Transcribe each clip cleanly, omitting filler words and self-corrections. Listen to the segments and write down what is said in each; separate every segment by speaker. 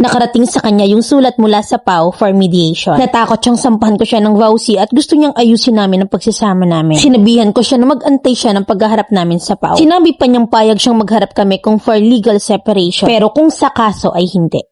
Speaker 1: Nakarating sa kanya yung sulat mula sa PAO for mediation. Natakot siyang sampahan ko siya ng vowsy at gusto niyang ayusin namin ang pagsasama namin. Sinabihan ko siya na mag-antay siya ng pagharap namin sa PAO. Sinabi pa niyang payag siyang magharap kami kung for legal separation, pero kung sa kaso ay hindi.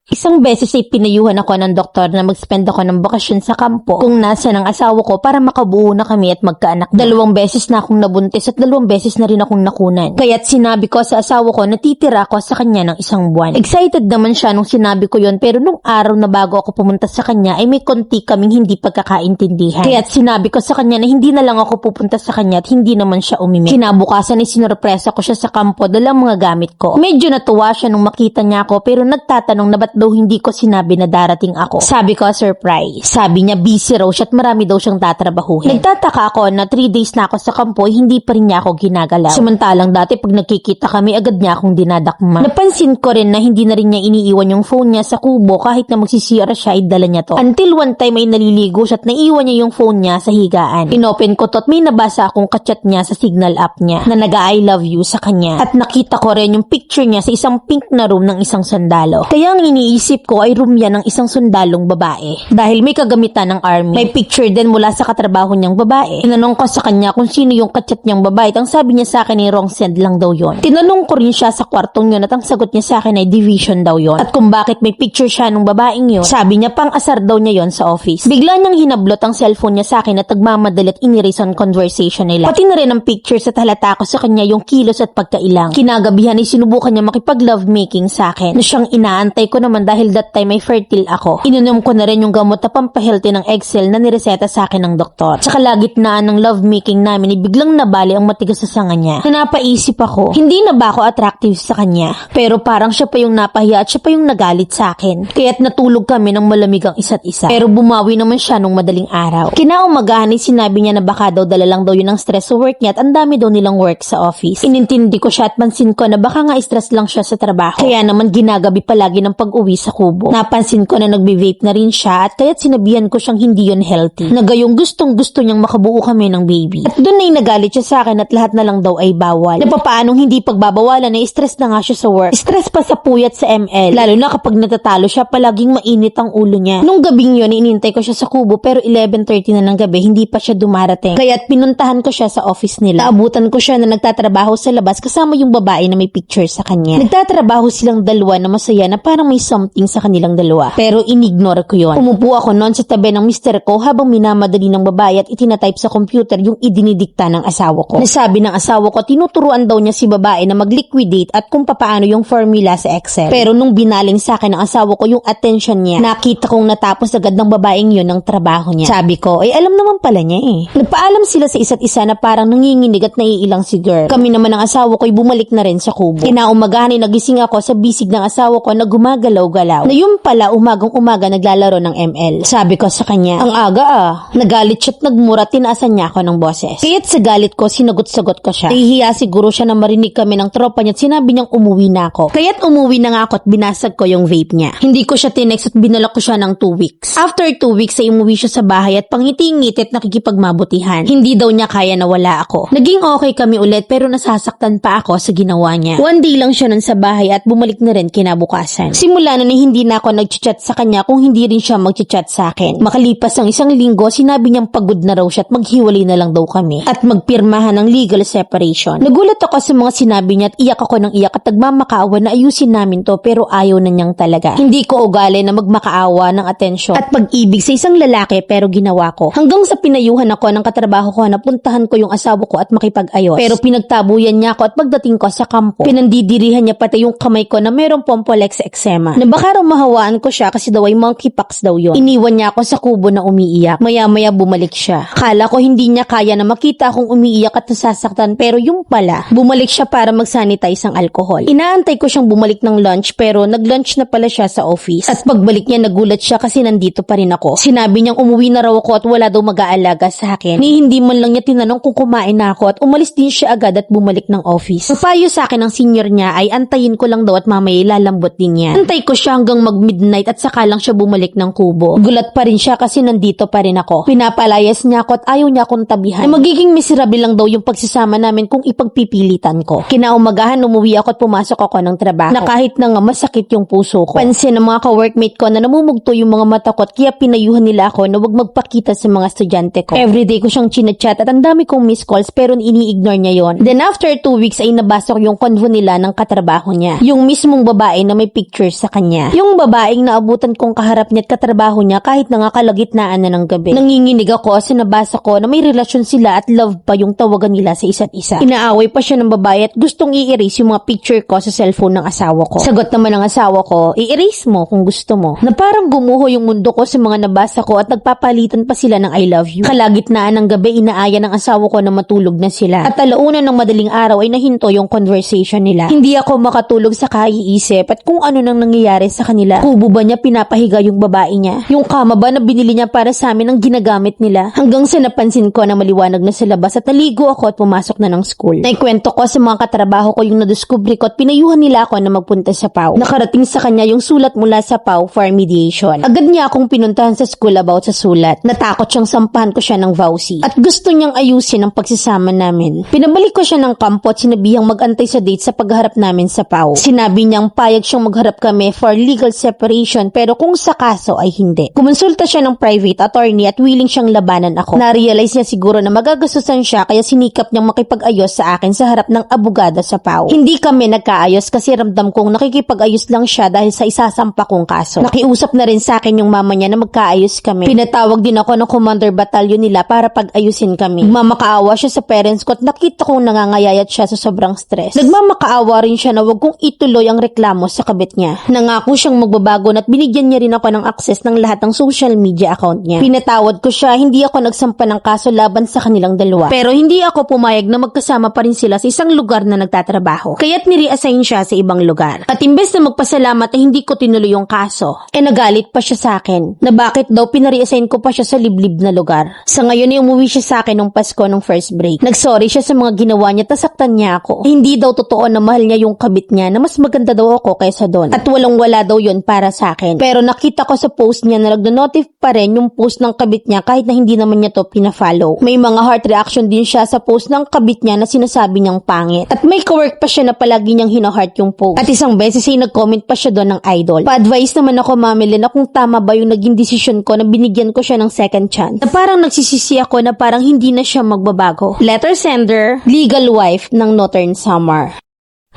Speaker 1: Isang beses ay pinayuhan ako ng doktor na mag-spend ako ng bakasyon sa kampo kung nasa ng asawa ko para makabuo na kami at magkaanak na. 2 beses na akong nabuntis at 2 beses na rin akong nakunan. Kaya't sinabi ko sa asawa ko na titira ako sa kanya ng 1 buwan. Excited naman siya nung sinabi ko yon, pero nung araw na bago ako pumunta sa kanya ay may konti kaming hindi pagkakaintindihan. Kaya't sinabi ko sa kanya na hindi na lang ako pupunta sa kanya at hindi naman siya umimik. Kinabukasan ay sinurpresa ko siya sa kampo dalang mga gamit ko. Medyo natuwa siya nung makita niya ako pero nagtatanong na ba't daw hindi ko sinabi na darating ako. Sabi ko, surprise. Sabi niya, busy raw siya at marami daw siyang tatrabahuhin. Nagtataka ako na 3 days na ako sa kampo, hindi pa rin niya ako ginagalaw. Samantalang dati pag nagkikita kami, agad niya akong dinadakma. Napansin ko rin na hindi na rin niya iniiwan yung phone niya sa kubo kahit na magsisira siya ay dala niya to. Until one time ay naliligo siya at naiwan niya yung phone niya sa higaan. Inopen ko to at may nabasa akong kachat niya sa Signal app niya na nag-I love you sa kanya. At nakita ko rin yung picture niya sa isang pink na room ng isang sundalo. Kaya ang iniisip ko ay room yan ng isang sundalong babae. Dahil may kagamitan ng army. May picture din mula sa katrabaho niyang babae. Tinanong ko sa kanya kung sino yung kachat niyang babae at ang sabi niya sa akin ay wrong send lang daw yon. Tinanong ko rin siya sa kwartong yun at ang sagot niya sa akin ay division daw yon. At kung bakit may picture siya nung babaeng yun, sabi niya pang-asar daw niya yon sa office. Bigla niyang hinablot ang cellphone niya sa akin at nagmamadalit inirase ang conversation nila. Pati na rin ang picture sa halata ko sa kanya yung kilos at pagkailang. Kinagabihan ay sinubukan niya makipag-love making sa akin na siyang inaantay ko naman dahil that time ay fertile ako. Ininom ko na rin yung gamot na pampahealthy ng egg cell na nireseta sa akin ng doktor. Sa kalagitnaan ng love making namin, biglang nabali ang matigas sa sanga niya. Na napaisip ako, hindi na ba ako attractive sa kanya? Pero parang siya pa yung napahiya at siya pa yung nagalit sa akin. Kaya't natulog kami ng malamig ang isa't isa. Pero bumawi naman siya nung madaling araw. Kinaumagahan ay sinabi niya na baka daw dala lang daw yun ang stress sa work niya at ang dami daw nilang work sa office. Inintindi ko siya at pansin ko na baka nga stress lang siya sa trabaho. Kaya naman ginagabi palagi ng pag-uwi sa kubo. Napansin ko na nagbe-vape na rin siya at kaya't sinabihan ko siyang hindi yun healthy. Na gayong gustong-gusto niyang makabuo kami ng baby. At doon ay nagalit siya sa akin at lahat na lang daw ay bawal. Na papaanong hindi pagbabawalan na stress na nga siya sa work. Stress pa sa puyat sa ML. Lalo na kapag natatalo siya, palaging mainit ang ulo niya. Nung gabing yun, inintay ko siya sa kubo pero 11:30 na ng gabi, hindi pa siya dumarating. Kaya't pinuntahan ko siya sa office nila. Naabutan ko siya na nagtatrabaho sa labas kasama yung babae na may picture sa kanya. Nagtatrabaho silang dalawa na masaya na parang may something sa kanilang dalawa. Pero inignore ko yun. Umupo ako noon sa tabi ng mister ko habang minamadali ng babae at itinatype sa computer yung idinidikta ng asawa ko. Nasabi ng asawa ko, tinuturuan daw niya si babae na mag-liquidate at kung papaano yung formula sa Excel. Pero nung binaling sa akin ng asawa ko yung attention niya, nakita kong natapos agad ng babaeng yun ng trabaho niya. Sabi ko, ay alam naman pala niya eh. Nagpaalam sila sa isa't isa na parang nanginginig at naiilang si girl. Kami naman ng asawa ko ay bumalik na rin sa kubo. Kinaumagahan ay nagising ako sa bisig ng asawa ko na gumagalaw-galaw. Na yung pala umagang-umaga naglalaro ng ML. Sabi ko sa kanya, ang aga ah. Nagalit siya at nagmura, tinaasan niya ako ng boses. Kaya't sa galit ko, sinagot-sagot ko siya. Nahihiya siguro siya na marinig kami ng tropa niya at sinabi niyang umuwi na ako. Kaya't umuwi na nga ako at binasag ko yung vape niya. Hindi ko siya tinext at binalak ko siya ng 2 weeks. After 2 weeks ay umuwi siya sa bahay at pangiti-ngiti at nakikipagmabutihan. Hindi daw niya kaya na wala ako. Naging okay kami ulit pero nasasaktan pa ako sa ginawa niya. 1 day lang siya nun sa bahay at bumalik na rin kinabukasan. Simula nun ay hindi na ako nag-chat sa kanya kung hindi rin siya mag-chat sa akin. Makalipas ang 1 linggo, sinabi niyang pagod na raw siya at maghiwalay na lang daw kami at magpirmahan ng legal separation. Nagulat ako sa mga sinabi niya at iyak ako ng iyak at nagmamakaawa na ayusin namin to pero ayaw na niyang talaga. Hindi ko ugali na magmakaawa ng atensyon at pag-ibig sa isang lalaki pero ginawa ko. Hanggang sa pinayuhan ako ng katrabaho ko na puntahan ko yung asawa ko at makipag-ayos. Pero pinagtabuyan niya ako at pagdating ko sa kampo, pinandidirihan niya pati yung kamay ko na merong pompolex sa eksema. Na baka raw mahawaan ko siya kasi daw ay monkeypox daw yun. Iniwan niya ako sa kubo na umiiyak. Maya-maya bumalik siya. Kala ko hindi niya kaya na makita akong umiiyak at nasasaktan pero yung pala, bumalik siya para mag-sanitize ang alcohol. Inaantay ko siyang bumalik ng lunch pero nag-lunch na pala siya sa office. At pagbalik niya nagulat siya kasi nandito pa rin ako. Sinabi niyang umuwi na raw ako at wala daw mag-aalaga sa akin. Ni hindi man lang niya tinanong kung kumain na ako at umalis din siya agad at bumalik ng office. Ang payo sa akin ng senior niya ay antayin ko lang daw at mamaya lalambot din niya. Antay Hinintay ko siya hanggang mag-midnight at saka lang siya bumalik ng kubo. Gulat pa rin siya kasi nandito pa rin ako. Pinapalayas niya ako at ayaw niya akong tabihan. Na magiging miserable lang daw yung pagsasama namin kung ipagpipilitan ko. Kinaumagahan, umuwi ako at pumasok ako ng trabaho. Na kahit na nga masakit yung puso ko. Pansin ng mga ka-workmate ko na namumugto yung mga mata ko at kaya pinayuhan nila ako na wag magpakita sa mga estudyante ko. Everyday ko siyang chinachat at ang dami kong miss calls pero ini-ignore niya yon. Then after 2 weeks ay nabasa ko yung convo nila ng katrabaho niya. Yung mismong babae na may picture sa kanya. Yung babaeng naabutan kong kaharap niya at katrabaho niya kahit na nga kalagitnaan na ng gabi. Nanginginig ako kasi nabasa ko na may relasyon sila at love pa yung tawagan nila sa isa't isa. Inaaway pa siya ng babae at gustong i-erase yung mga picture ko sa cellphone ng asawa ko. Sagot naman ng asawa ko, i-erase mo kung gusto mo. Na parang gumuho yung mundo ko sa mga nabasa ko at nagpapalitan pa sila ng I love you. Kalagitnaan ng gabi, inaaya ng asawa ko na matulog na sila. At alauna ng madaling araw ay nahinto yung conversation nila. Hindi ako makatulog sa kaiisip at kung ano nang nangyayari sa kanila. Kubo ba niya pinapahiga yung babae niya? Yung kama ba na binili niya para sa amin ang ginagamit nila? Hanggang sa napansin ko na maliwanag na sa labas at naligo ako at pumasok na ng school. Naikwento ko sa mga katrabaho ko yung nadiskubre ko at pinayuhan nila ako na magpunta sa PAW. Nakarating sa kanya yung sulat mula sa PAW for mediation. Agad niya akong pinuntahan sa school about sa sulat. Natakot siyang sampahan ko siya ng vowsy at gusto niyang ayusin ang pagsasama namin. Pinabalik ko siya ng kampo at sinabihang mag-antay sa date sa pagharap namin sa PAW. Sinabi niyang payag siyang magharap kami for legal separation pero kung sa kaso ay hindi. Kumonsulta siya ng private attorney at willing siyang labanan ako. Na-realize niya siguro na magagastusan siya kaya sinikap niyang makipag-ayos sa akin sa harap ng abogada sa PAW. Hindi kami nagkaayos kasi ramdam kong nakikipag-ayos lang siya dahil sa isasampa kong kaso. Nakiusap na rin sa akin yung mama niya na magkaayos kami. Pinatawag din ako ng commander batalyon nila para pag-ayusin kami. Nagmamakaawa siya sa parents ko at nakita kong nangangayayat siya sa sobrang stress. Nagmamakaawa rin siya na wag kong ituloy ang reklamo sa kabit niya. Nangako siyang magbabago at binigyan niya rin ako ng access ng lahat ng social media account niya. Pinatawad ko siya, hindi ako nagsampa ng kaso laban sa kanilang dalawa. Pero hindi ako pumayag na magkasama pa rin sila sa isang lugar na nagtatrabaho. Kaya't ni-reassign siya sa ibang lugar. At imbes na magpasalamat ay hindi ko tinuloy yung kaso. Nagalit pa siya sa akin na bakit daw pinare-assign ko pa siya sa liblib na lugar. Sa ngayon ay umuwi siya sa akin nung Pasko nung first break. Nagsorry siya sa mga ginawa niya, tasaktan niya ako. Hindi daw totoo na mahal niya yung kabit niya na mas maganda daw ako kaysa doon. At walang-wala daw yun para sa akin. Pero nakita ko sa post niya na nagno-notif pa rin yung post ng kabit niya kahit na hindi naman niya to pina-follow. May mga heart reaction din siya sa post ng kabit niya na sinasabi niyang pangit. At may kawork pa siya na palagi niyang hina-heart yung post. At isang beses ay nag-comment pa siya doon ng idol. Pa-advise naman ako, Mamily, na kung tama ba yung naging desisyon ko na binigyan ko siya ng second chance. Na parang nagsisisi ako na parang hindi na siya magbabago. Letter sender, legal wife ng Northern Samar.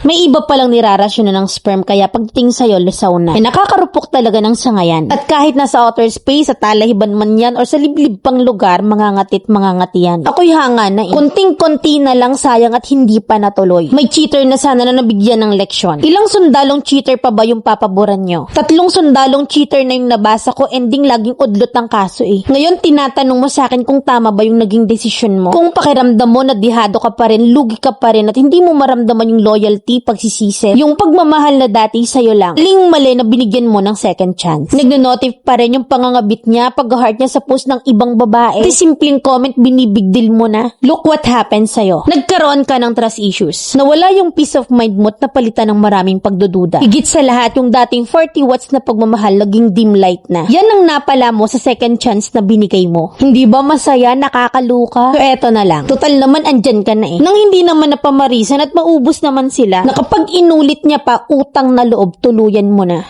Speaker 1: May iba palang nirarasyon na ng sperm kaya pagdating sa'yo, lisaw na. Nakakarupok talaga ng sangayan. At kahit nasa outer space, sa talahiban man yan, or sa liblib pang lugar, mangangatit mangangatian. Ako'y hanga na Kunting-kunti na lang sayang at hindi pa natuloy. May cheater na sana na nabigyan ng leksyon. Ilang sundalong cheater pa ba yung papaboran nyo? 3 sundalong cheater na yung nabasa ko, ending laging udlot ang kaso Ngayon, tinatanong mo sa akin kung tama ba yung naging desisyon mo. Kung pakiramdam mo na dihado ka pa rin, lugi ka pa rin, at hindi mo maramdaman yung loyalty, pagsisisi, yung pagmamahal na dati sa'yo lang, mali na binigyan mo ng second chance. Nagno-notif pa rin yung pangangabit niya, pag-heart niya sa post ng ibang babae. At simpleng comment, binibigdil mo na. Look what happened sa'yo. Nagkaroon ka ng trust issues. Nawala yung peace of mind mo at napalitan ng maraming pagdududa. Higit sa lahat, yung dating 40 watts na pagmamahal naging dim light na. Yan ang napala mo sa second chance na binigay mo. Hindi ba masaya, nakakaluka? So eto na lang. Total naman andyan ka na Nang hindi naman napamarisan at maubos naman sila, na kapag inulit niya pa, utang na loob, tuluyan mo na.